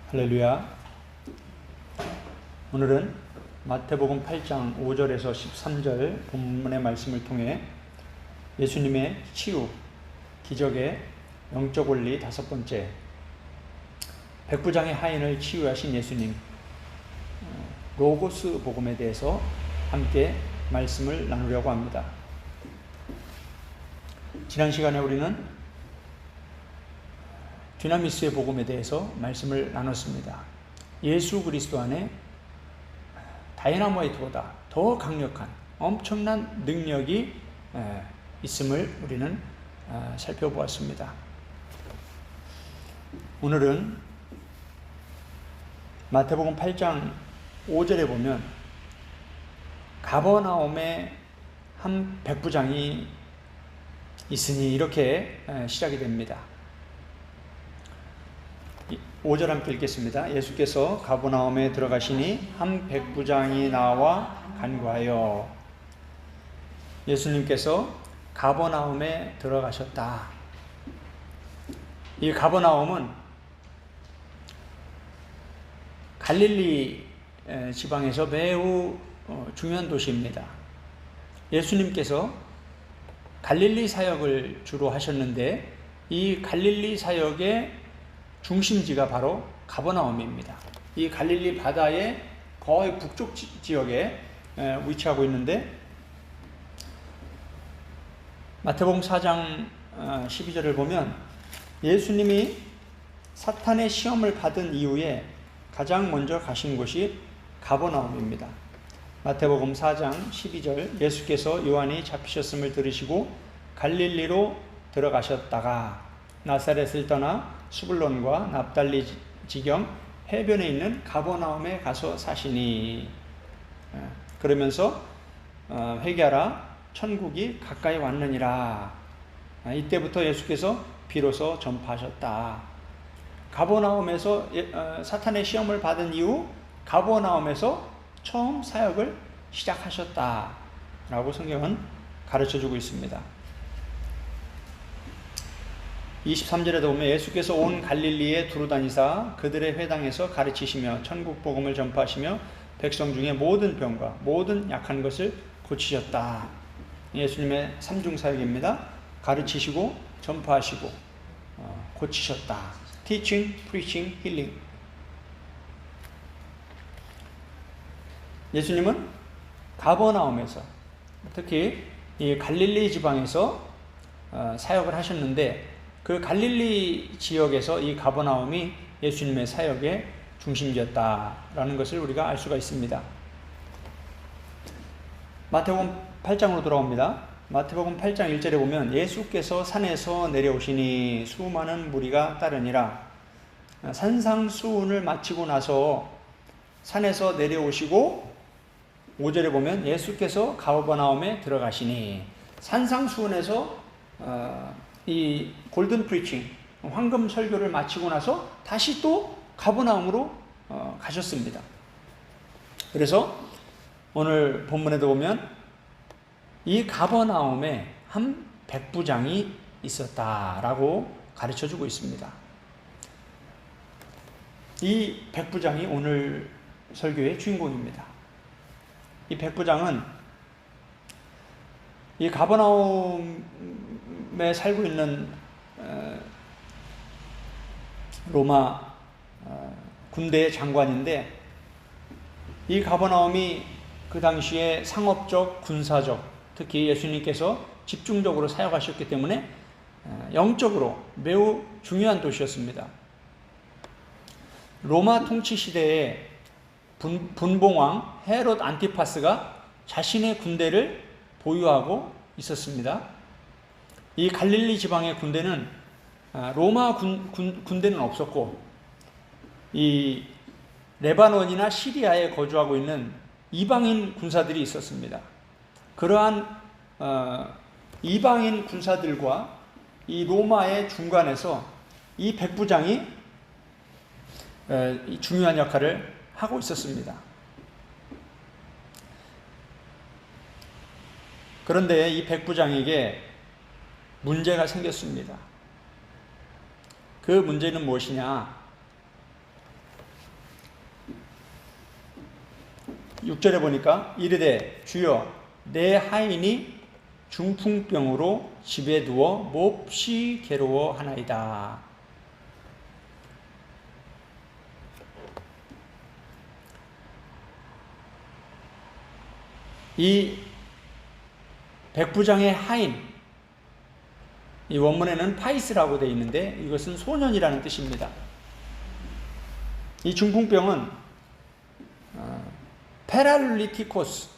할렐루야. 오늘은 마태복음 8장 5절에서 13절 본문의 말씀을 통해 예수님의 치유, 기적의 영적 원리 다섯 번째, 백부장의 하인을 치유하신 예수님, 로고스 복음에 대해서 함께 말씀을 나누려고 합니다. 지난 시간에 우리는 dynamis의 복음에 대해서 말씀을 나눴습니다. 예수 그리스도 안에 다이나마이트보다 더 강력한 엄청난 능력이 있음을 우리는 살펴보았습니다. 오늘은 마태복음 8장 5절에 보면 가버나움에 한 백부장이 있으니 이렇게 시작이 됩니다. 5절 함께 읽겠습니다. 예수께서 가버나움에 들어가시니 한 백부장이 나와 간구하여. 예수님께서 가버나움에 들어가셨다. 이 가버나움은 갈릴리 지방에서 매우 중요한 도시입니다. 예수님께서 갈릴리 사역을 주로 하셨는데 이 갈릴리 사역의 중심지가 바로 가버나움입니다. 이 갈릴리 바다의 거의 북쪽 지역에 위치하고 있는데 마태복음 4장 12절을 보면 예수님이 사탄의 시험을 받은 이후에 가장 먼저 가신 곳이 가버나움입니다. 마태복음 4장 12절 예수께서 요한이 잡히셨음을 들으시고 갈릴리로 들어가셨다가 나사렛을 떠나 수불론과 납달리 지경 해변에 있는 가버나움에 가서 사시니. 그러면서 회개하라 천국이 가까이 왔느니라. 이때부터 예수께서 비로소 전파하셨다. 가버나움에서 사탄의 시험을 받은 이후 가버나움에서 처음 사역을 시작하셨다라고 성경은 가르쳐주고 있습니다. 23절에도 보면 예수께서 온 갈릴리에 두루다니사 그들의 회당에서 가르치시며 천국 복음을 전파하시며 백성 중에 모든 병과 모든 약한 것을 고치셨다. 예수님의 삼중 사역입니다. 가르치시고 전파하시고 고치셨다. Teaching, preaching, healing. 예수님은 가버나움에서 특히 이 갈릴리 지방에서 사역을 하셨는데 그 갈릴리 지역에서 이 가버나움이 예수님의 사역의 중심지였다라는 것을 우리가 알 수가 있습니다. 마태복음 8장으로 돌아옵니다. 마태복음 8장 1절에 보면 예수께서 산에서 내려오시니 수많은 무리가 따르니라. 산상수훈을 마치고 나서 산에서 내려오시고 5절에 보면 예수께서 가버나움에 들어가시니 산상수훈에서 이 골든 프리칭, 황금 설교를 마치고 나서 다시 또 가버나움으로 가셨습니다. 그래서 오늘 본문에도 보면 이 가버나움에 한 백부장이 있었다라고 가르쳐주고 있습니다. 이 백부장이 오늘 설교의 주인공입니다. 이 백부장은 이 가버나움에 살고 있는 로마 군대의 장관인데 이 가버나움이 그 당시에 상업적, 군사적, 특히 예수님께서 집중적으로 사역하셨기 때문에 영적으로 매우 중요한 도시였습니다. 로마 통치 시대에 분봉왕 헤롯 안티파스가 자신의 군대를 보유하고 있었습니다. 이 갈릴리 지방의 군대는 로마 군대는 없었고 이 레바논이나 시리아에 거주하고 있는 이방인 군사들이 있었습니다. 그러한 이방인 군사들과 이 로마의 중간에서 이 백부장이 중요한 역할을 하고 있었습니다. 그런데 이 백부장에게 문제가 생겼습니다. 그 문제는 무엇이냐? 6절에 보니까 이르되 주여 내 하인이 중풍병으로 집에 누워 몹시 괴로워하나이다. 이 백부장의 하인, 이 원문에는 파이스라고 되어 있는데 이것은 소년이라는 뜻입니다. 이 중풍병은 페랄리티코스,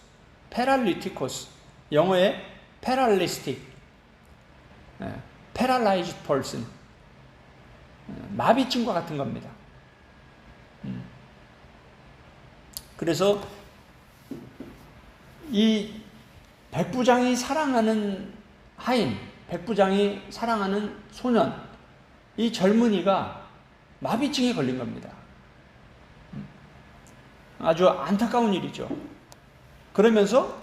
영어의 paralytic, paralyzed person, 마비증과 같은 겁니다. 그래서 이 백부장이 사랑하는 하인, 백부장이 사랑하는 소년, 이 젊은이가 마비증에 걸린 겁니다. 아주 안타까운 일이죠. 그러면서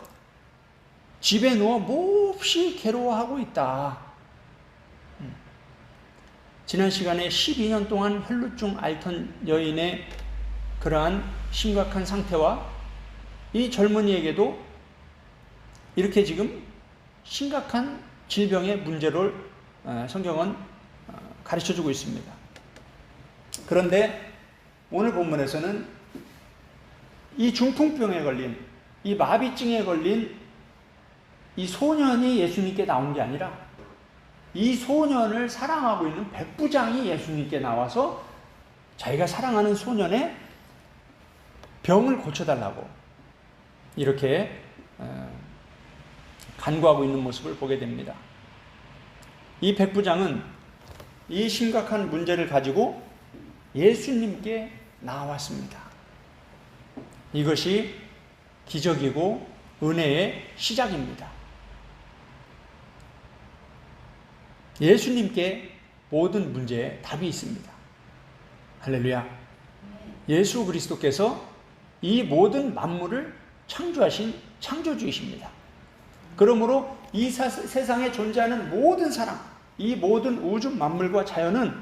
집에 누워 몹시 괴로워하고 있다. 지난 시간에 12년 동안 혈루증 앓던 여인의 그러한 심각한 상태와 이 젊은이에게도 이렇게 지금 심각한 질병의 문제를 성경은 가르쳐주고 있습니다. 그런데 오늘 본문에서는 이 중풍병에 걸린, 이 마비증에 걸린 이 소년이 예수님께 나온 게 아니라 이 소년을 사랑하고 있는 백부장이 예수님께 나와서 자기가 사랑하는 소년의 병을 고쳐달라고 이렇게 간구하고 있는 모습을 보게 됩니다. 이 백부장은 이 심각한 문제를 가지고 예수님께 나왔습니다. 이것이 기적이고 은혜의 시작입니다. 예수님께 모든 문제에 답이 있습니다. 할렐루야. 예수 그리스도께서 이 모든 만물을 창조하신 창조주이십니다. 그러므로 이 세상에 존재하는 모든 사람, 이 모든 우주 만물과 자연은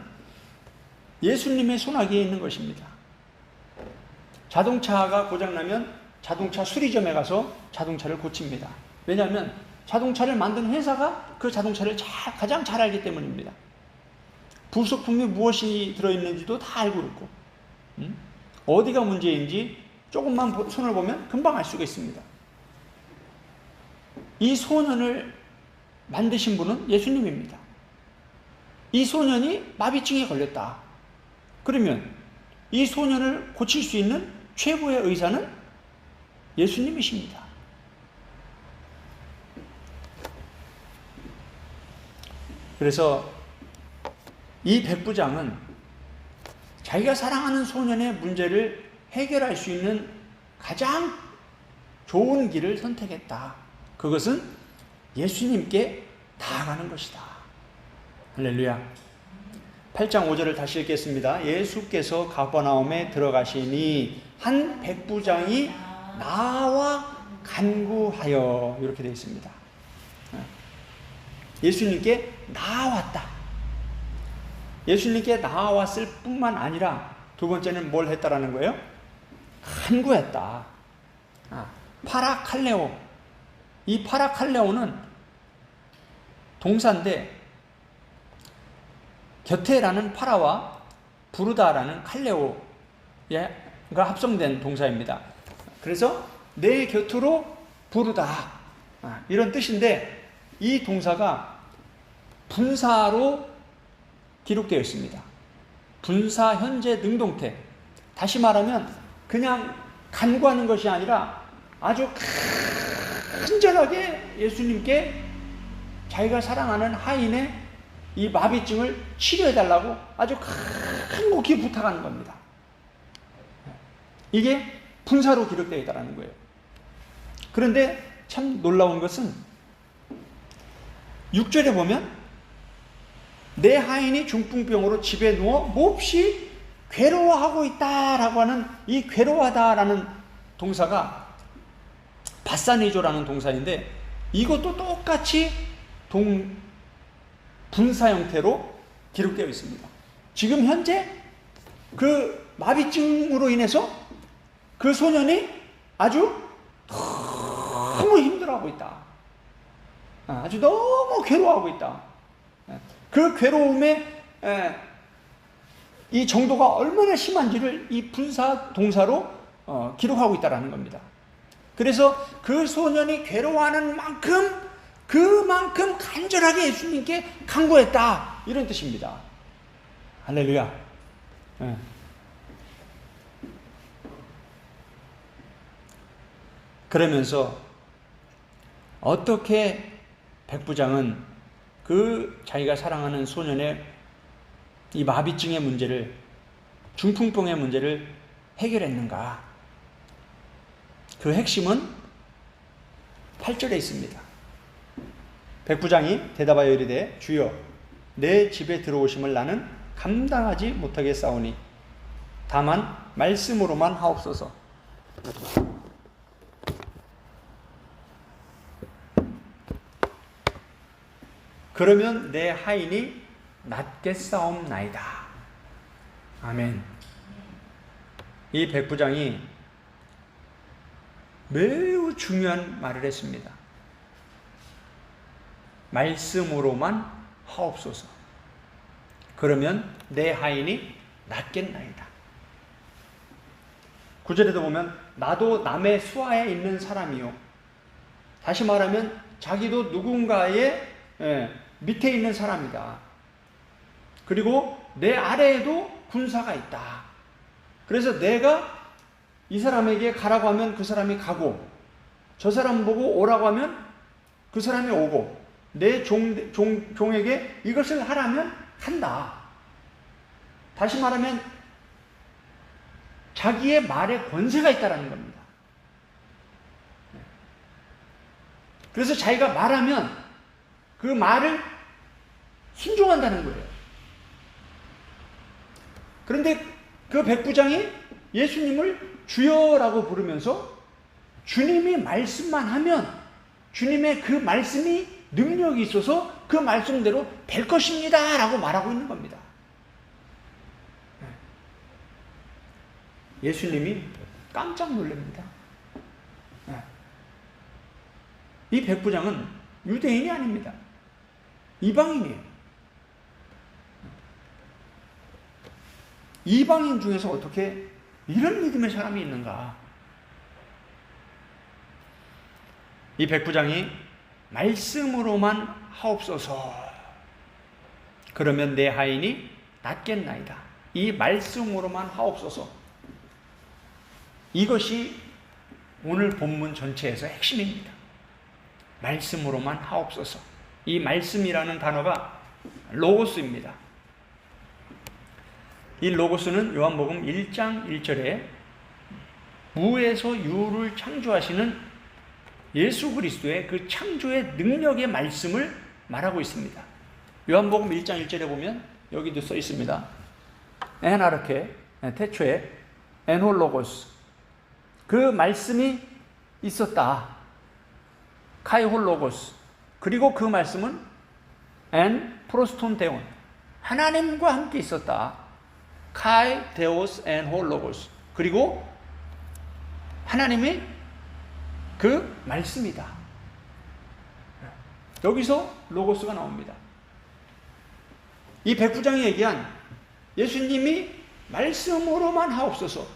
예수님의 손아귀에 있는 것입니다. 자동차가 고장나면 자동차 수리점에 가서 자동차를 고칩니다. 왜냐하면 자동차를 만든 회사가 그 자동차를 가장 잘 알기 때문입니다. 부속품이 무엇이 들어있는지도 다 알고 있고, 어디가 문제인지 조금만 손을 보면 금방 알 수가 있습니다. 이 소년을 만드신 분은 예수님입니다. 이 소년이 마비증에 걸렸다. 그러면 이 소년을 고칠 수 있는 최고의 의사는 예수님이십니다. 그래서 이 백부장은 자기가 사랑하는 소년의 문제를 해결할 수 있는 가장 좋은 길을 선택했다. 그것은 예수님께 나아가는 것이다. 할렐루야. 8장 5절을 다시 읽겠습니다. 예수께서 가버나움에 들어가시니 한 백부장이 나와 간구하여, 이렇게 되어 있습니다. 예수님께 나왔다. 예수님께 나왔을 뿐만 아니라 두 번째는 뭘 했다라는 거예요? 간구했다. 파라칼레오. 이 파라칼레오는 동사인데 곁에라는 파라와 부르다라는 칼레오가 합성된 동사입니다. 그래서 내 곁으로 부르다, 이런 뜻인데 이 동사가 분사로 기록되어 있습니다. 분사 현재 능동태. 다시 말하면 그냥 간구하는 것이 아니라 아주 간절하게 예수님께 자기가 사랑하는 하인의 이 마비증을 치료해달라고 아주 간곡히 부탁하는 겁니다. 이게 분사로 기록되어 있다는 거예요. 그런데 참 놀라운 것은 6절에 보면 내 하인이 중풍병으로 집에 누워 몹시 괴로워하고 있다라고 하는 이 괴로워하다라는 동사가 바사니조라는 동사인데 이것도 똑같이 분사 형태로 기록되어 있습니다. 지금 현재 그 마비증으로 인해서 그 소년이 아주 너무 힘들어하고 있다. 아주 너무 괴로워하고 있다. 그 괴로움의 이 정도가 얼마나 심한지를 이 분사 동사로 기록하고 있다는 겁니다. 그래서 그 소년이 괴로워하는 만큼 그만큼 간절하게 예수님께 간구했다, 이런 뜻입니다. 할렐루야. 그러면서 어떻게 백부장은 그 자기가 사랑하는 소년의 이 마비증의 문제를, 중풍병의 문제를 해결했는가? 그 핵심은 8절에 있습니다. 백부장이 대답하여 이르되 주여 내 집에 들어오심을 나는 감당하지 못하겠사오니 다만 말씀으로만 하옵소서. 그러면 내 하인이 낫겠사옵나이다. 아멘. 이 백부장이 매우 중요한 말을 했습니다. 말씀으로만 하옵소서. 그러면 내 하인이 낫겠나이다. 9절에도 보면 나도 남의 수하에 있는 사람이요. 다시 말하면 자기도 누군가의 밑에 있는 사람이다. 그리고 내 아래에도 군사가 있다. 그래서 내가 이 사람에게 가라고 하면 그 사람이 가고, 저 사람 보고 오라고 하면 그 사람이 오고, 내 종에게 이것을 하라면 한다. 다시 말하면 자기의 말에 권세가 있다는 겁니다. 그래서 자기가 말하면 그 말을 순종한다는 거예요. 그런데 그 백부장이 예수님을 주여라고 부르면서 주님이 말씀만 하면 주님의 그 말씀이 능력이 있어서 그 말씀대로 될 것입니다 라고 말하고 있는 겁니다. 예수님이 깜짝 놀랍니다. 이 백부장은 유대인이 아닙니다. 이방인이에요. 이방인 중에서 어떻게 이런 믿음의 사람이 있는가? 이 백부장이 말씀으로만 하옵소서. 그러면 내 하인이 낫겠나이다. 이 말씀으로만 하옵소서. 이것이 오늘 본문 전체에서 핵심입니다. 말씀으로만 하옵소서. 이 말씀이라는 단어가 로고스입니다. 이 로고스는 요한복음 1장 1절에 무에서 유를 창조하시는 예수 그리스도의 그 창조의 능력의 말씀을 말하고 있습니다. 요한복음 1장 1절에 보면 여기도 써 있습니다. 에나르케 태초에 엔홀로고스, 그 말씀이 있었다. 카이홀로고스, 그리고 그 말씀은 엔 프로스톤데온, 하나님과 함께 있었다. 카이 데오스 엔 홀로고스, 그리고 하나님이 그 말씀이다. 여기서 로고스가 나옵니다. 이 백부장이 얘기한 예수님이 말씀으로만 하옵소서,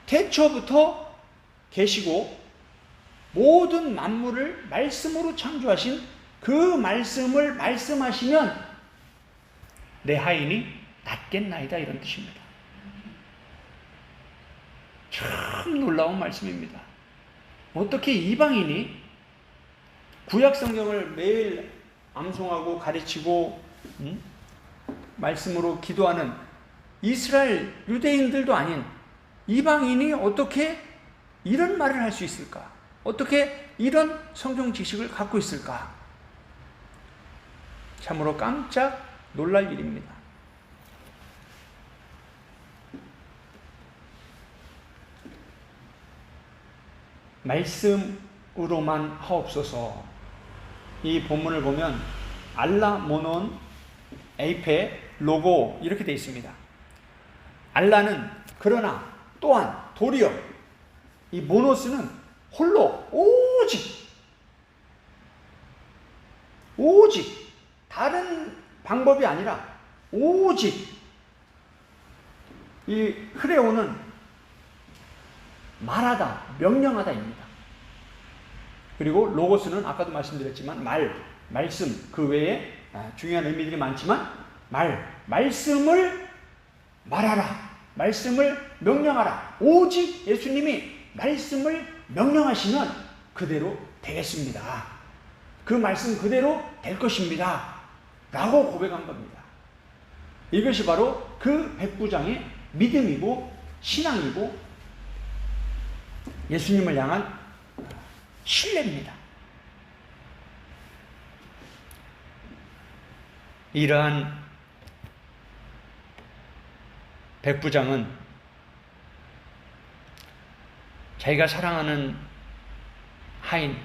태초부터 계시고 모든 만물을 말씀으로 창조하신 그 말씀을 말씀하시면 내 하인이 낫겠나이다, 이런 뜻입니다. 참 놀라운 말씀입니다. 어떻게 이방인이 구약 성경을 매일 암송하고 가르치고 말씀으로 기도하는 이스라엘 유대인들도 아닌 이방인이 어떻게 이런 말을 할 수 있을까? 어떻게 이런 성경 지식을 갖고 있을까? 참으로 깜짝 놀랄 일입니다. 말씀으로만 하옵소서. 이 본문을 보면 알라 모논 에이페 로고 이렇게 되어 있습니다. 알라는 그러나, 또한, 도리어, 이 모노스는 홀로 오직 다른 방법이 아니라 오직 이 흐레오는 말하다, 명령하다입니다. 그리고 로고스는 아까도 말씀드렸지만 말씀 그 외에 중요한 의미들이 많지만 말씀을 말하라, 말씀을 명령하라. 오직 예수님이 말씀을 명령하시면 그대로 되겠습니다. 그 말씀 그대로 될 것입니다. 라고 고백한 겁니다. 이것이 바로 그 백부장의 믿음이고 신앙이고 예수님을 향한 신뢰입니다. 이러한 백부장은 자기가 사랑하는 하인,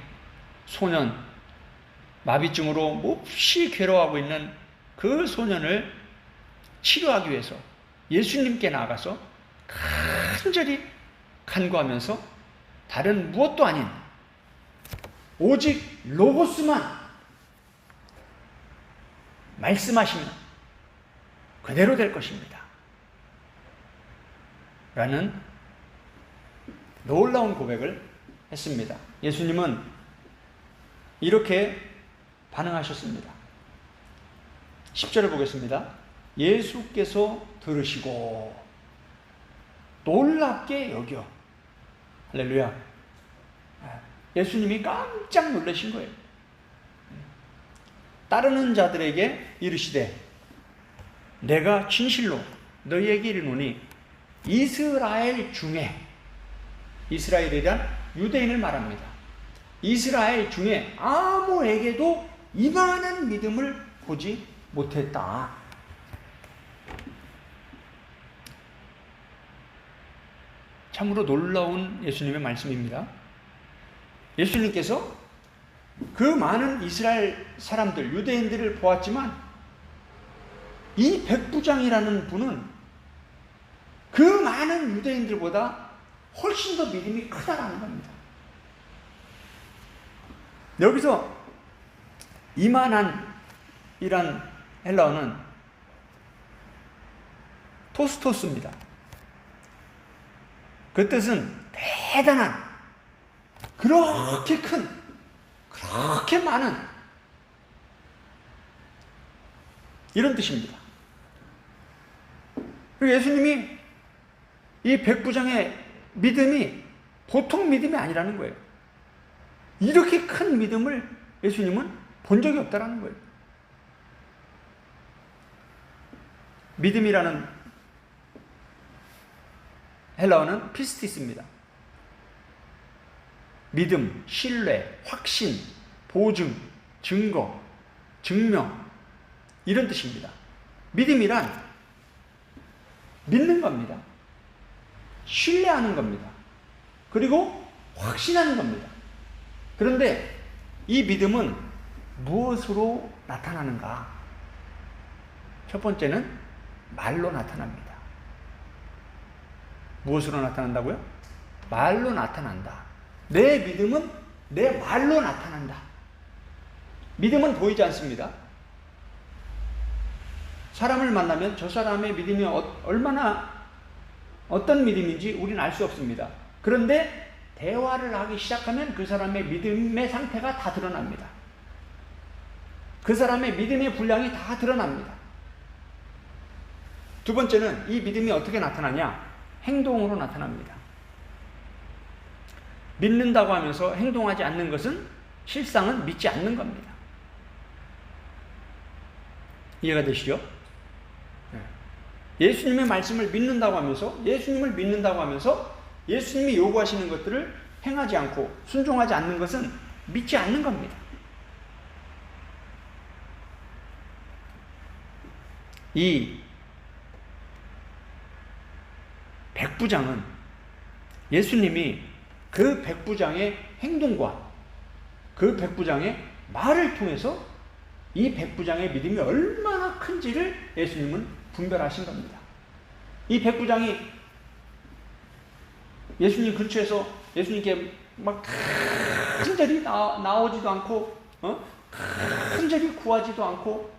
소년, 마비증으로 몹시 괴로워하고 있는 그 소년을 치료하기 위해서 예수님께 나아가서 간절히 간구하면서 다른 무엇도 아닌 오직 로고스만 말씀하시면 그대로 될 것입니다. 라는 놀라운 고백을 했습니다. 예수님은 이렇게 반응하셨습니다. 10절을 보겠습니다. 예수께서 들으시고 놀랍게 여겨. 할렐루야. 예수님이 깜짝 놀라신 거예요. 따르는 자들에게 이르시되 내가 진실로 너희에게 이르노니 이스라엘 중에, 이스라엘이란 유대인을 말합니다. 이스라엘 중에 아무에게도 이만한 믿음을 보지 못했다. 참으로 놀라운 예수님의 말씀입니다. 예수님께서 그 많은 이스라엘 사람들, 유대인들을 보았지만 이 백부장이라는 분은 그 많은 유대인들보다 훨씬 더 믿음이 크다라는 겁니다. 여기서 이만한이란 헬라어는 토스토스입니다. 그 뜻은 대단한, 그렇게 큰, 그렇게 많은 이런 뜻입니다. 그리고 예수님이 이 백부장의 믿음이 보통 믿음이 아니라는 거예요. 이렇게 큰 믿음을 예수님은 본 적이 없다라는 거예요. 믿음이라는 헬라어는 피스티스입니다. 믿음, 신뢰, 확신, 보증, 증거, 증명, 이런 뜻입니다. 믿음이란 믿는 겁니다. 신뢰하는 겁니다. 그리고 확신하는 겁니다. 그런데 이 믿음은 무엇으로 나타나는가? 첫 번째는 말로 나타납니다. 무엇으로 나타난다고요? 말로 나타난다. 내 믿음은 내 말로 나타난다. 믿음은 보이지 않습니다. 사람을 만나면 저 사람의 믿음이 얼마나 어떤 믿음인지 우리는 알 수 없습니다. 그런데 대화를 하기 시작하면 그 사람의 믿음의 상태가 다 드러납니다. 그 사람의 믿음의 분량이 다 드러납니다. 두 번째는 이 믿음이 어떻게 나타나냐? 행동으로 나타납니다. 믿는다고 하면서 행동하지 않는 것은 실상은 믿지 않는 겁니다. 이해가 되시죠? 예수님의 말씀을 믿는다고 하면서, 예수님이 요구하시는 것들을 행하지 않고 순종하지 않는 것은 믿지 않는 겁니다. 이 백부장은 예수님이 그 백부장의 행동과 그 백부장의 말을 통해서 이 백부장의 믿음이 얼마나 큰지를 예수님은 분별하신 겁니다. 이 백부장이 예수님 근처에서 예수님께 막 간절히 나오지도 않고, 간절히 구하지도 않고,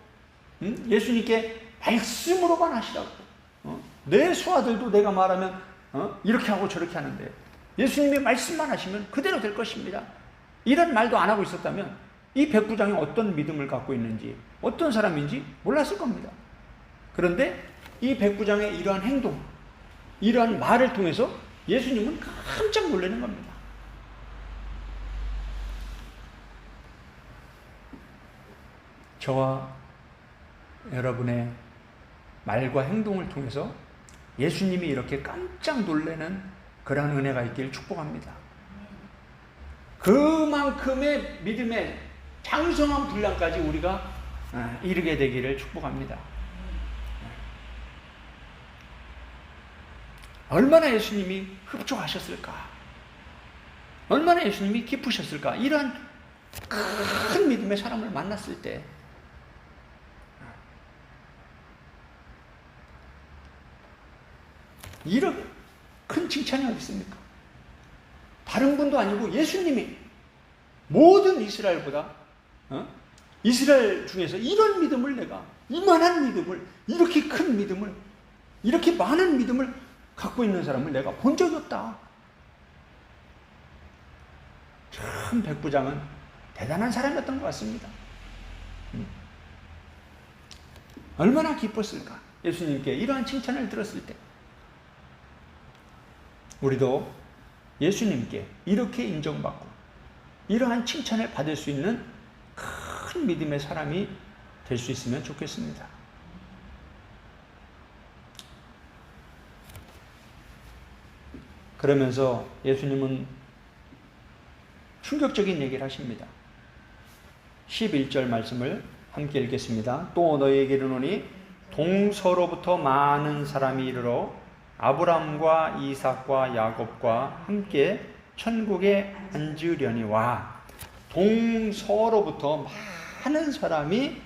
예수님께 말씀으로만 하시라고. 내 수하들도 내가 말하면 이렇게 하고 저렇게 하는데 예수님이 말씀만 하시면 그대로 될 것입니다. 이런 말도 안 하고 있었다면 이 백부장이 어떤 믿음을 갖고 있는지, 어떤 사람인지 몰랐을 겁니다. 그런데 이 백부장의 이러한 행동, 이러한 말을 통해서 예수님은 깜짝 놀라는 겁니다. 저와 여러분의 말과 행동을 통해서 예수님이 이렇게 깜짝 놀라는 그러한 은혜가 있기를 축복합니다. 그만큼의 믿음의 장성한 분량까지 우리가 이르게 되기를 축복합니다. 얼마나 예수님이 흡족하셨을까? 얼마나 예수님이 기쁘셨을까? 이러한 큰 믿음의 사람을 만났을 때 이런 큰 칭찬이 어디 있습니까? 다른 분도 아니고 예수님이 모든 이스라엘보다 이스라엘 중에서 이런 믿음을 내가 이만한 믿음을 이렇게 큰 믿음을 이렇게 많은 믿음을 갖고 있는 사람을 내가 본 적이 없다. 참 백부장은 대단한 사람이었던 것 같습니다. 얼마나 기뻤을까? 예수님께 이러한 칭찬을 들었을 때 우리도 예수님께 이렇게 인정받고 이러한 칭찬을 받을 수 있는 큰 믿음의 사람이 될 수 있으면 좋겠습니다. 그러면서 예수님은 충격적인 얘기를 하십니다. 11절 말씀을 함께 읽겠습니다. 또 너희에게 이르노니 동서로부터 많은 사람이 이르러 아브라함과 이삭과 야곱과 함께 천국에 앉으려니와. 동서로부터 많은 사람이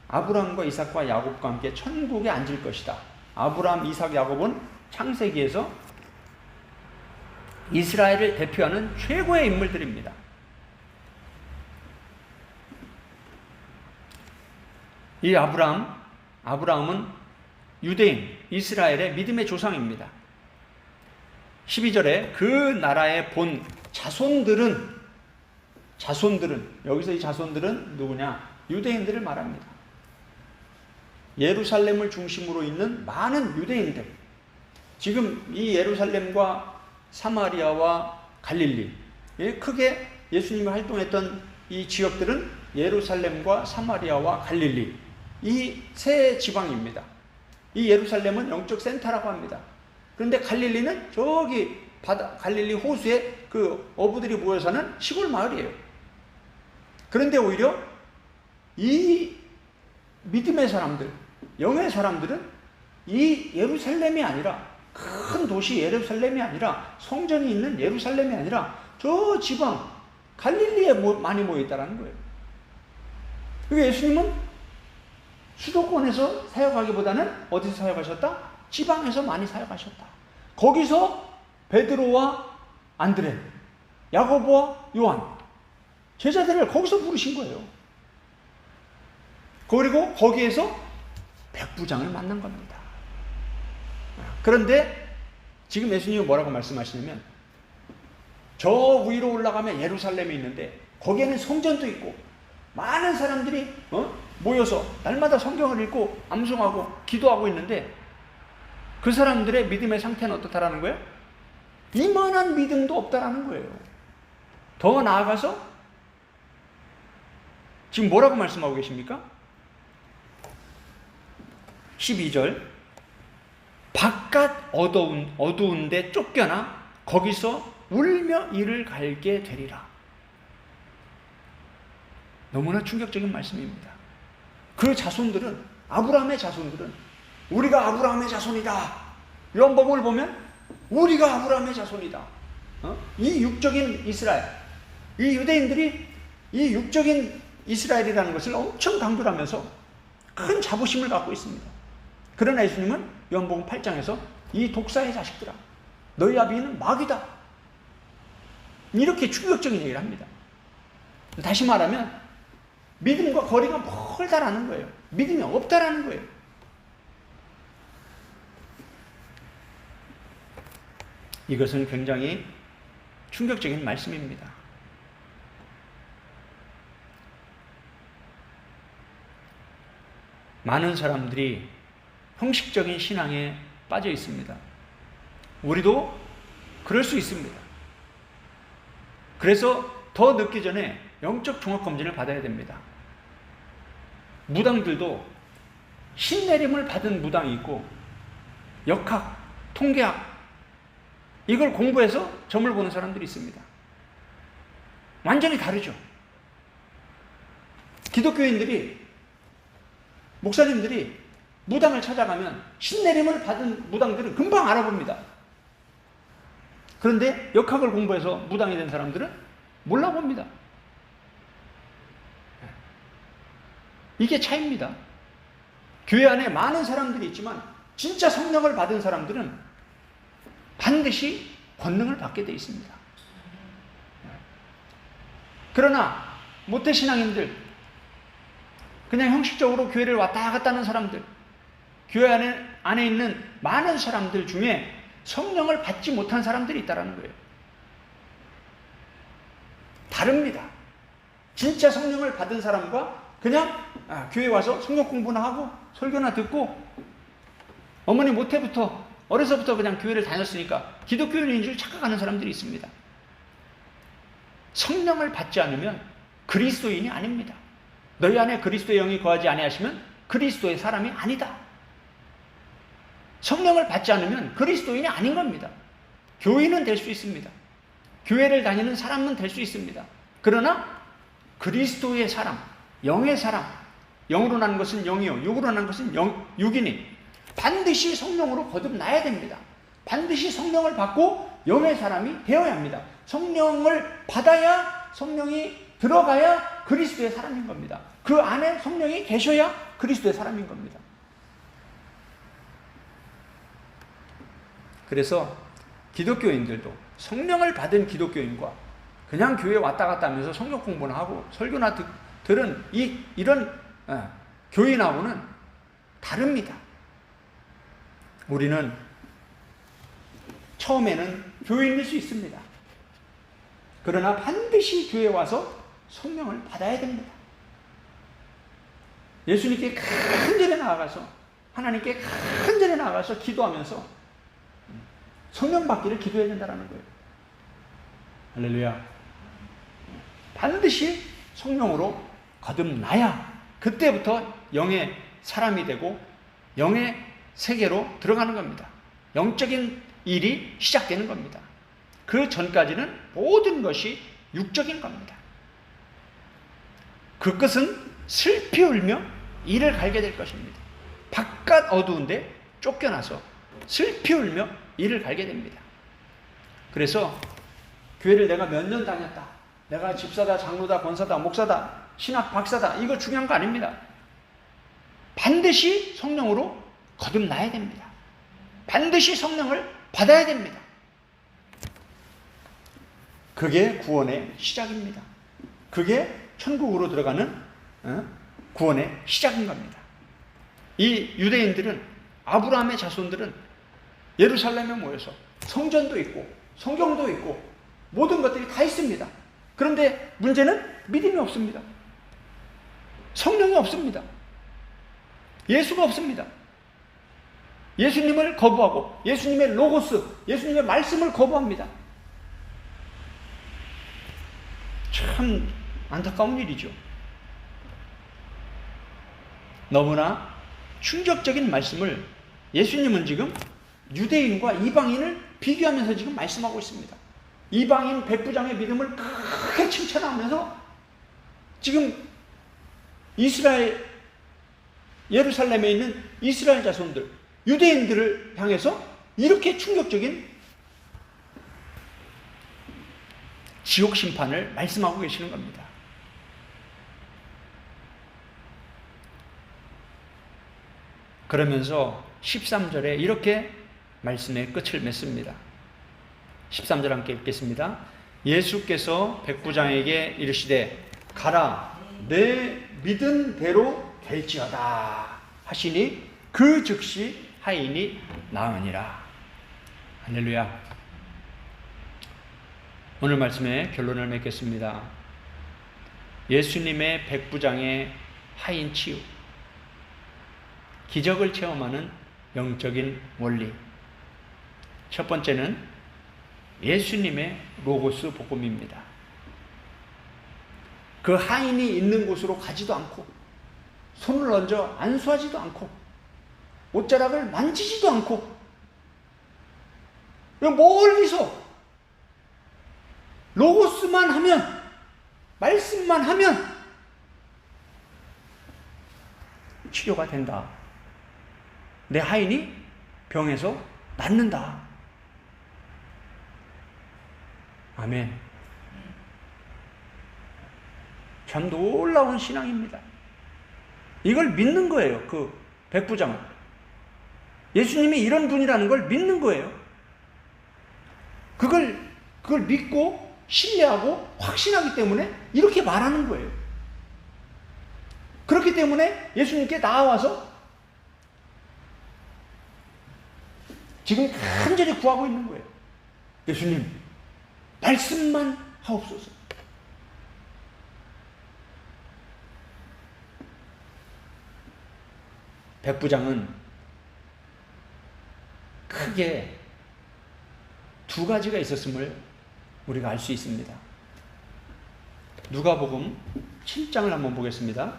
아브라함과 이삭과 야곱과 함께 천국에 앉을 것이다. 아브라함, 이삭, 야곱은 창세기에서 이스라엘을 대표하는 최고의 인물들입니다. 이 아브라함은 유대인, 이스라엘의 믿음의 조상입니다. 12절에 그 나라의 본 자손들은, 여기서 이 자손들은 누구냐? 유대인들을 말합니다. 예루살렘을 중심으로 있는 많은 유대인들. 지금 이 예루살렘과 사마리아와 갈릴리, 크게 예수님이 활동했던 이 지역들은 예루살렘과 사마리아와 갈릴리, 이 세 지방입니다. 이 예루살렘은 영적 센터라고 합니다. 그런데 갈릴리는 저기 갈릴리 호수에 그 어부들이 모여 사는 시골 마을이에요. 그런데 오히려 이 믿음의 사람들, 영의 사람들은 이 예루살렘이 아니라, 큰 도시 예루살렘이 아니라, 성전이 있는 예루살렘이 아니라 저 지방 갈릴리에 많이 모여 있다는 거예요. 그러니까 예수님은 수도권에서 사역하기보다는 어디서 사역하셨다? 지방에서 많이 사역하셨다. 거기서 베드로와 안드레, 야고보와 요한, 제자들을 거기서 부르신 거예요. 그리고 거기에서 백부장을 만난 겁니다. 그런데 지금 예수님은 뭐라고 말씀하시냐면, 저 위로 올라가면 예루살렘이 있는데 거기에는 성전도 있고 많은 사람들이 모여서 날마다 성경을 읽고 암송하고 기도하고 있는데 그 사람들의 믿음의 상태는 어떻다라는 거예요? 이만한 믿음도 없다라는 거예요. 더 나아가서 지금 뭐라고 말씀하고 계십니까? 12절, 바깥 어두운 데 쫓겨나 거기서 울며 이를 갈게 되리라. 너무나 충격적인 말씀입니다. 그 자손들은, 아브라함의 자손들은 우리가 아브라함의 자손이다. 요한복음을 보면 우리가 아브라함의 자손이다. 이 육적인 이스라엘, 이 유대인들이 이 육적인 이스라엘이라는 것을 엄청 강조를 하면서 큰 자부심을 갖고 있습니다. 그러나 예수님은 요한복음 8장에서 이 독사의 자식들아, 너희 아비는 마귀다. 이렇게 충격적인 얘기를 합니다. 다시 말하면 믿음과 거리가 멀다라는 거예요. 믿음이 없다라는 거예요. 이것은 굉장히 충격적인 말씀입니다. 많은 사람들이 형식적인 신앙에 빠져 있습니다. 우리도 그럴 수 있습니다. 그래서 더 늦기 전에 영적 종합검진을 받아야 됩니다. 무당들도 신내림을 받은 무당이 있고 역학, 통계학 이걸 공부해서 점을 보는 사람들이 있습니다. 완전히 다르죠. 기독교인들이, 목사님들이 무당을 찾아가면 신내림을 받은 무당들은 금방 알아봅니다. 그런데 역학을 공부해서 무당이 된 사람들은 몰라봅니다. 이게 차이입니다. 교회 안에 많은 사람들이 있지만 진짜 성령을 받은 사람들은 반드시 권능을 받게 되어 있습니다. 그러나 모태신앙인들, 그냥 형식적으로 교회를 왔다 갔다 하는 사람들, 교회 안에 있는 많은 사람들 중에 성령을 받지 못한 사람들이 있다는 거예요. 다릅니다. 진짜 성령을 받은 사람과 그냥 교회 와서 성경 공부나 하고 설교나 듣고 어머니 모태부터 어려서부터 그냥 교회를 다녔으니까 기독교인인 줄 착각하는 사람들이 있습니다. 성령을 받지 않으면 그리스도인이 아닙니다. 너희 안에 그리스도의 영이 거하지 아니하시면 그리스도의 사람이 아니다. 성령을 받지 않으면 그리스도인이 아닌 겁니다. 교인은 될 수 있습니다. 교회를 다니는 사람은 될 수 있습니다. 그러나 그리스도의 사람, 영의 사람, 영으로 난 것은 영이요 육으로 난 것은 육이니 반드시 성령으로 거듭나야 됩니다. 반드시 성령을 받고 영의 사람이 되어야 합니다. 성령을 받아야, 성령이 들어가야 그리스도의 사람인 겁니다. 그 안에 성령이 계셔야 그리스도의 사람인 겁니다. 그래서 기독교인들도 성령을 받은 기독교인과 그냥 교회 왔다 갔다 하면서 성경 공부나 하고 설교나 들은 이런 교인하고는 다릅니다. 우리는 처음에는 교인일 수 있습니다. 그러나 반드시 교회에 와서 성령을 받아야 됩니다. 예수님께 간절히 나아가서, 하나님께 간절히 나아가서 기도하면서 성령 받기를 기도해야 된다는 거예요. 할렐루야. 반드시 성령으로 거듭나야 그때부터 영의 사람이 되고 영의 세계로 들어가는 겁니다. 영적인 일이 시작되는 겁니다. 그 전까지는 모든 것이 육적인 겁니다. 그것은 슬피 울며 이를 갈게 될 것입니다. 바깥 어두운데 쫓겨나서 슬피 울며 이를 갈게 됩니다. 그래서 교회를 내가 몇 년 다녔다, 내가 집사다, 장로다, 권사다, 목사다, 신학 박사다, 이거 중요한 거 아닙니다. 반드시 성령으로 거듭나야 됩니다. 반드시 성령을 받아야 됩니다. 그게 구원의 시작입니다. 그게 천국으로 들어가는 구원의 시작인 겁니다. 이 유대인들은, 아브라함의 자손들은 예루살렘에 모여서 성전도 있고 성경도 있고 모든 것들이 다 있습니다. 그런데 문제는 믿음이 없습니다. 성령이 없습니다. 예수가 없습니다. 예수님을 거부하고 예수님의 로고스, 예수님의 말씀을 거부합니다. 참 안타까운 일이죠. 너무나 충격적인 말씀을 예수님은 지금 유대인과 이방인을 비교하면서 지금 말씀하고 있습니다. 이방인 백부장의 믿음을 크게 칭찬하면서 지금 이스라엘, 예루살렘에 있는 이스라엘 자손들, 유대인들을 향해서 이렇게 충격적인 지옥 심판을 말씀하고 계시는 겁니다. 그러면서 13절에 이렇게 말씀의 끝을 맺습니다. 13절 함께 읽겠습니다. 예수께서 백부장에게 이르시되 가라, 내 믿은 대로 될지어다 하시니 그 즉시 하인이 나으니라. 할렐루야. 오늘 말씀의 결론을 맺겠습니다. 예수님의 백부장의 하인 치유, 기적을 체험하는 영적인 원리. 첫 번째는 예수님의 로고스 복음입니다. 그 하인이 있는 곳으로 가지도 않고 손을 얹어 안수하지도 않고 옷자락을 만지지도 않고 그냥 멀리서 로고스만 하면, 말씀만 하면 치료가 된다. 내 하인이 병에서 낫는다. 아멘. 참 놀라운 신앙입니다. 이걸 믿는 거예요. 그 백부장은 예수님이 이런 분이라는 걸 믿는 거예요. 그걸 믿고 신뢰하고 확신하기 때문에 이렇게 말하는 거예요. 그렇기 때문에 예수님께 나와서 지금 간절히 구하고 있는 거예요. 예수님, 말씀만 하옵소서. 백부장은 크게 두 가지가 있었음을 우리가 알 수 있습니다. 누가복음 7장을 한번 보겠습니다.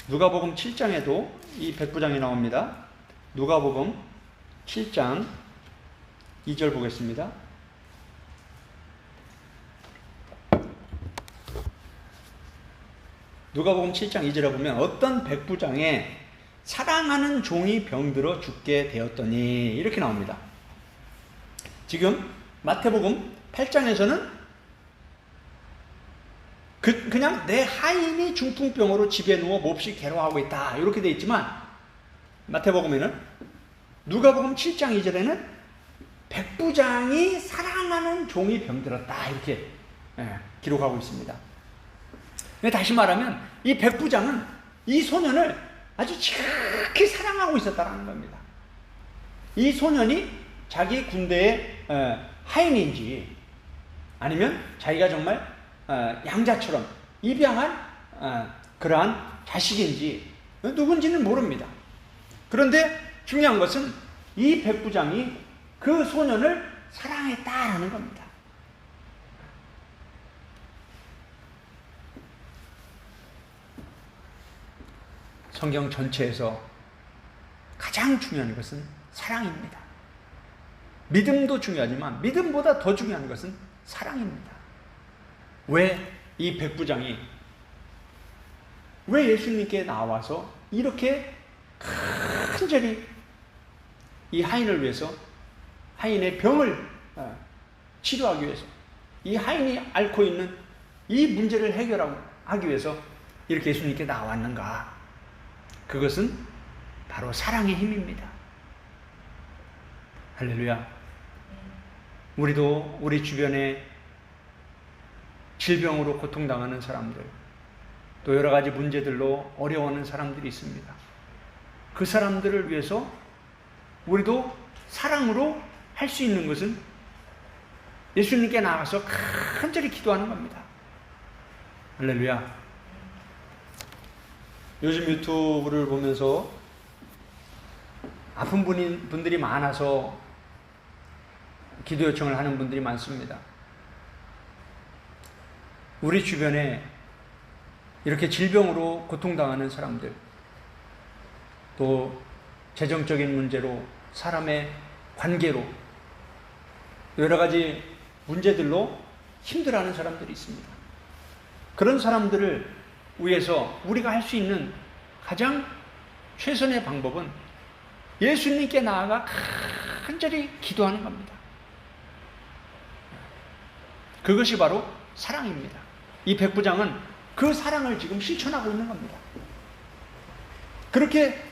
누가복음 7장에도 이 백부장이 나옵니다. 누가복음 7장 2절 보겠습니다. 누가복음 7장 2절에 보면 어떤 백부장의 사랑하는 종이 병들어 죽게 되었더니 이렇게 나옵니다. 지금 마태복음 8장에서는 그냥 내 하인이 중풍병으로 집에 누워 몹시 괴로워하고 있다 이렇게 되어 있지만 마태복음에는 누가복음 7장 2절에는 백부장이 사랑하는 종이 병들었다 이렇게 기록하고 있습니다. 다시 말하면 이 백부장은 이 소년을 아주 지극히 사랑하고 있었다는 겁니다. 이 소년이 자기 군대의 하인인지 아니면 자기가 정말 양자처럼 입양한 그러한 자식인지 누군지는 모릅니다. 그런데 중요한 것은 이 백부장이 그 소년을 사랑했다라는 겁니다. 성경 전체에서 가장 중요한 것은 사랑입니다. 믿음도 중요하지만 믿음보다 더 중요한 것은 사랑입니다. 왜 이 백부장이 왜 예수님께 나와서 이렇게 간절히 이 하인을 위해서 하인의 병을 치료하기 위해서 이 하인이 앓고 있는 이 문제를 해결하기 위해서 이렇게 예수님께 나왔는가? 그것은 바로 사랑의 힘입니다. 할렐루야. 우리도 우리 주변에 질병으로 고통당하는 사람들, 또 여러 가지 문제들로 어려워하는 사람들이 있습니다. 그 사람들을 위해서 우리도 사랑으로 할 수 있는 것은 예수님께 나가서 간절히 기도하는 겁니다. 할렐루야. 요즘 유튜브를 보면서 아픈 분들이 많아서 기도 요청을 하는 분들이 많습니다. 우리 주변에 이렇게 질병으로 고통당하는 사람들, 또 재정적인 문제로, 사람의 관계로, 여러 가지 문제들로 힘들어하는 사람들이 있습니다. 그런 사람들을 위해서 우리가 할 수 있는 가장 최선의 방법은 예수님께 나아가 간절히 기도하는 겁니다. 그것이 바로 사랑입니다. 이 백부장은 그 사랑을 지금 실천하고 있는 겁니다. 그렇게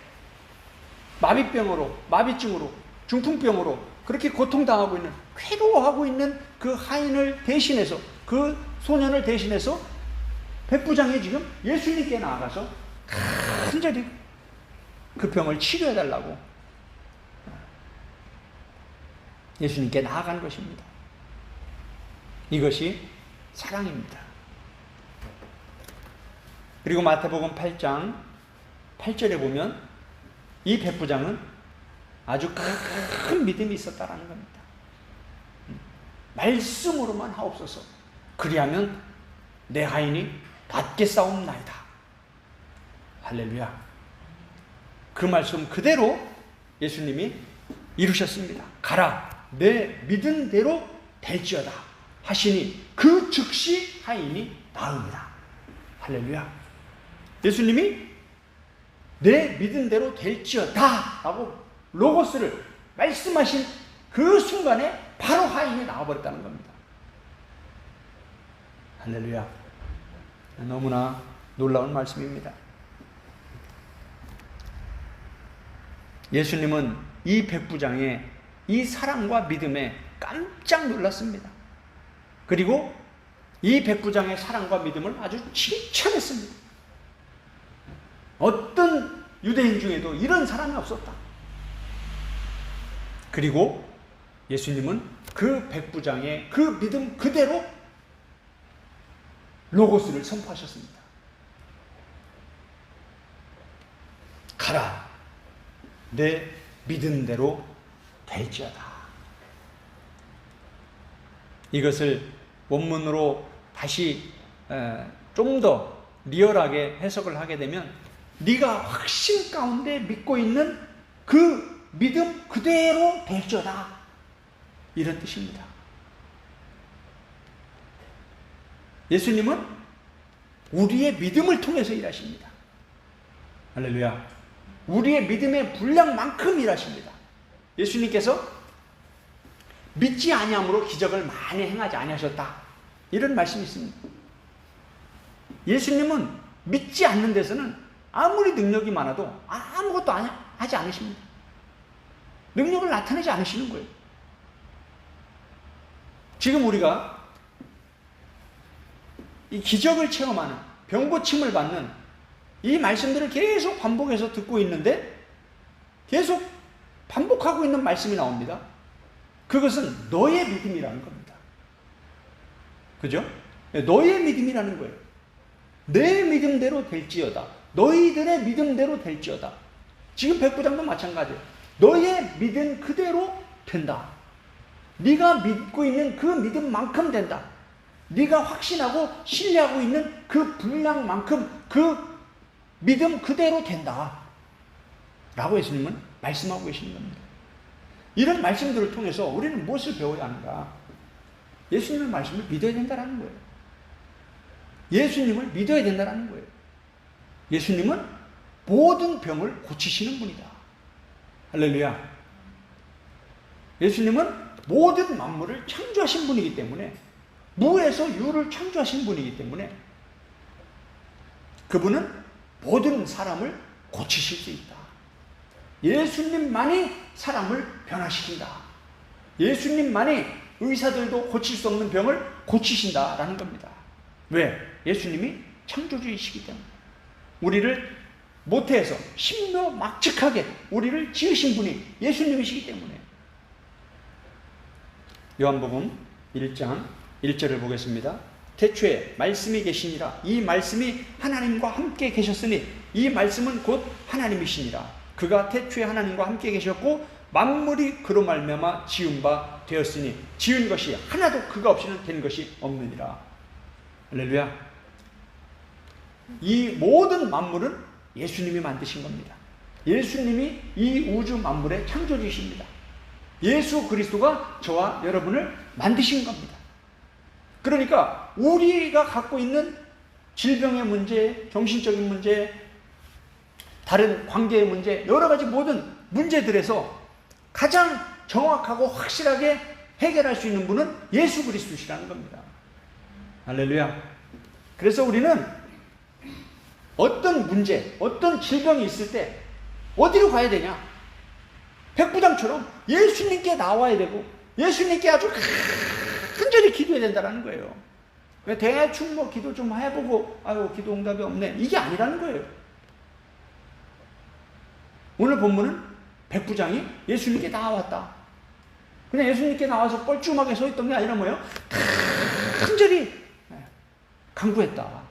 마비병으로, 마비증으로 중풍병으로 그렇게 고통당하고 있는, 괴로워하고 있는 그 하인을 대신해서, 그 소년을 대신해서 백부장이 지금 예수님께 나아가서 간절히 그 병을 치료해달라고 예수님께 나아간 것입니다. 이것이 사랑입니다. 그리고 마태복음 8장 8절에 보면 이 백부장은 아주 큰 믿음이 있었다라는 겁니다. 말씀으로만 하옵소서, 그리하면 내 하인이 낫게 싸움나이다. 할렐루야. 그 말씀 그대로 예수님이 이루셨습니다. 가라, 내 믿은 대로 될지어다 하시니 그 즉시 하인이 나으니라. 할렐루야. 예수님이 내 믿은 대로 될지어다 라고 로고스를 말씀하신 그 순간에 바로 하인이 나와버렸다는 겁니다. 할렐루야. 너무나 놀라운 말씀입니다. 예수님은 이 백부장의 이 사랑과 믿음에 깜짝 놀랐습니다. 그리고 이 백부장의 사랑과 믿음을 아주 칭찬했습니다. 어떤 유대인 중에도 이런 사람이 없었다. 그리고 예수님은 그 백부장의 그 믿음 그대로 로고스를 선포하셨습니다. 가라, 내 믿은 대로 될지어다. 이것을 원문으로 다시 좀 더 리얼하게 해석을 하게 되면, 네가 확신 가운데 믿고 있는 그 믿음 그대로 될지어다, 이런 뜻입니다. 예수님은 우리의 믿음을 통해서 일하십니다. 할렐루야. 우리의 믿음의 분량만큼 일하십니다. 예수님께서 믿지 아니함으로 기적을 많이 행하지 아니하셨다, 이런 말씀이 있습니다. 예수님은 믿지 않는 데서는 아무리 능력이 많아도 아무것도 하지 않으십니다. 능력을 나타내지 않으시는 거예요. 지금 우리가 이 기적을 체험하는, 병고침을 받는 이 말씀들을 계속 반복해서 듣고 있는데 계속 반복하고 있는 말씀이 나옵니다. 그것은 너의 믿음이라는 겁니다. 그죠? 너의 믿음이라는 거예요. 내 믿음대로 될지어다. 너희들의 믿음대로 될지어다. 지금 백부장도 마찬가지예요. 너의 믿음 그대로 된다. 네가 믿고 있는 그 믿음만큼 된다. 네가 확신하고 신뢰하고 있는 그 분량만큼 그 믿음 그대로 된다 라고 예수님은 말씀하고 계시는 겁니다. 이런 말씀들을 통해서 우리는 무엇을 배워야 하는가? 예수님의 말씀을 믿어야 된다는 거예요. 예수님을 믿어야 된다는 거예요. 예수님은 모든 병을 고치시는 분이다. 할렐루야. 예수님은 모든 만물을 창조하신 분이기 때문에, 무에서 유를 창조하신 분이기 때문에 그분은 모든 사람을 고치실 수 있다. 예수님만이 사람을 변화시킨다. 예수님만이 의사들도 고칠 수 없는 병을 고치신다라는 겁니다. 왜? 예수님이 창조주이시기 때문에. 우리를 모태에서 신묘막측하게 우리를 지으신 분이 예수님이시기 때문에. 요한복음 1장 1절을 보겠습니다. 태초에 말씀이 계시니라. 이 말씀이 하나님과 함께 계셨으니 이 말씀은 곧 하나님이시니라. 그가 태초에 하나님과 함께 계셨고 만물이 그로 말미암아 지은 바 되었으니 지은 것이 하나도 그가 없이는 된 것이 없느니라. 할렐루야. 이 모든 만물은 예수님이 만드신 겁니다. 예수님이 이 우주 만물의 창조주이십니다. 예수 그리스도가 저와 여러분을 만드신 겁니다. 그러니까 우리가 갖고 있는 질병의 문제, 정신적인 문제, 다른 관계의 문제, 여러 가지 모든 문제들에서 가장 정확하고 확실하게 해결할 수 있는 분은 예수 그리스도시라는 겁니다. 할렐루야. 그래서 우리는 어떤 문제, 어떤 질병이 있을 때 어디로 가야 되냐? 백부장처럼 예수님께 나와야 되고 예수님께 아주 간절히 기도해야 된다는 거예요. 대충 뭐 기도 좀 해보고 아유 기도 응답이 없네 이게 아니라는 거예요. 오늘 본문은 백부장이 예수님께 나왔다. 그냥 예수님께 나와서 뻘쭘하게 서 있던 게 아니라 뭐예요? 간절히 간구했다.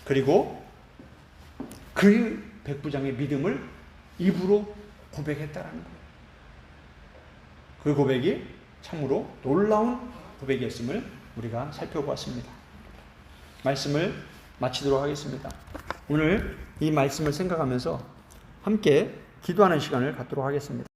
그리고 그 백부장의 믿음을 입으로 고백했다라는 거예요. 그 고백이 참으로 놀라운 고백이었음을 우리가 살펴보았습니다. 말씀을 마치도록 하겠습니다. 오늘 이 말씀을 생각하면서 함께 기도하는 시간을 갖도록 하겠습니다.